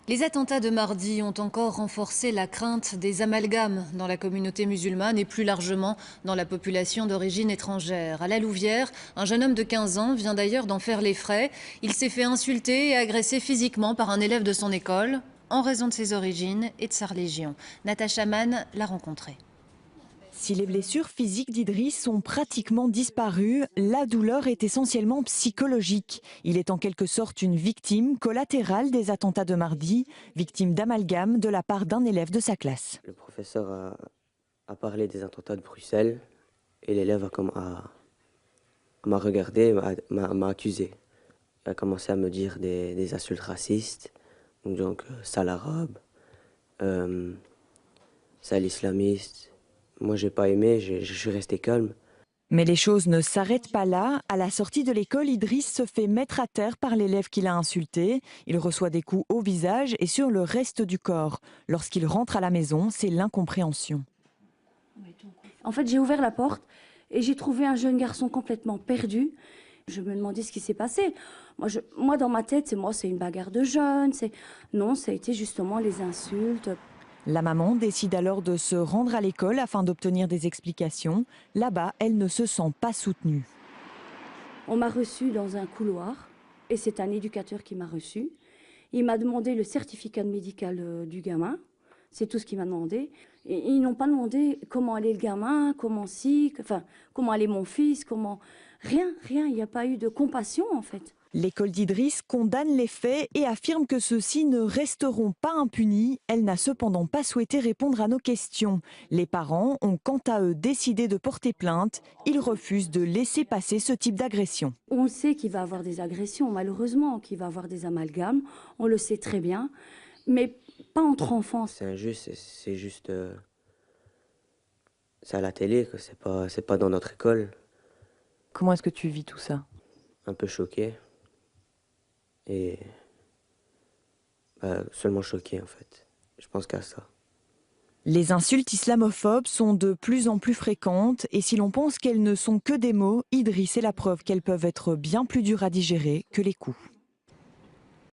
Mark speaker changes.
Speaker 1: Les attentats de mardi ont encore renforcé la crainte des amalgames dans la communauté musulmane et plus largement dans la population d'origine étrangère. À la Louvière, un jeune homme de 15 ans vient d'ailleurs d'en faire les frais. Il s'est fait insulter et agresser physiquement par un élève de son école en raison de ses origines et de sa religion. Natacha Mann l'a rencontré.
Speaker 2: Si les blessures physiques d'Idriss sont pratiquement disparues, la douleur est essentiellement psychologique. Il est en quelque sorte une victime collatérale des attentats de mardi, victime d'amalgame de la part d'un élève de sa classe.
Speaker 3: Le professeur a parlé des attentats de Bruxelles et l'élève m'a regardé, m'a accusé. Il a commencé à me dire des insultes racistes, donc sale arabe, sale islamiste. Moi, j'ai pas aimé, je suis resté calme.
Speaker 2: Mais les choses ne s'arrêtent pas là. À la sortie de l'école, Idriss se fait mettre à terre par l'élève qui l'a insulté. Il reçoit des coups au visage et sur le reste du corps. Lorsqu'il rentre à la maison, c'est l'incompréhension.
Speaker 4: En fait, j'ai ouvert la porte et j'ai trouvé un jeune garçon complètement perdu. Je me demandais ce qui s'est passé. Moi, dans ma tête, c'est une bagarre de jeunes. Non, ça a été justement les insultes.
Speaker 2: La maman décide alors de se rendre à l'école afin d'obtenir des explications. Là-bas, elle ne se sent pas soutenue.
Speaker 4: On m'a reçue dans un couloir et c'est un éducateur qui m'a reçue. Il m'a demandé le certificat médical du gamin. C'est tout ce qu'il m'a demandé. Et ils n'ont pas demandé comment allait le gamin, comment allait mon fils, Rien, il n'y a pas eu de compassion en fait.
Speaker 2: L'école d'Idriss condamne les faits et affirme que ceux-ci ne resteront pas impunis. Elle n'a cependant pas souhaité répondre à nos questions. Les parents ont quant à eux décidé de porter plainte. Ils refusent de laisser passer ce type d'agression.
Speaker 4: On sait qu'il va y avoir des agressions, malheureusement, qu'il va y avoir des amalgames. On le sait très bien, mais pas entre enfants.
Speaker 3: C'est injuste, c'est juste... c'est à la télé, c'est pas dans notre école.
Speaker 2: Comment est-ce que tu vis tout ça?
Speaker 3: Un peu choqué. Et seulement choqué en fait. Je pense qu'à ça.
Speaker 2: Les insultes islamophobes sont de plus en plus fréquentes et si l'on pense qu'elles ne sont que des mots, Idriss est la preuve qu'elles peuvent être bien plus dures à digérer que les coups.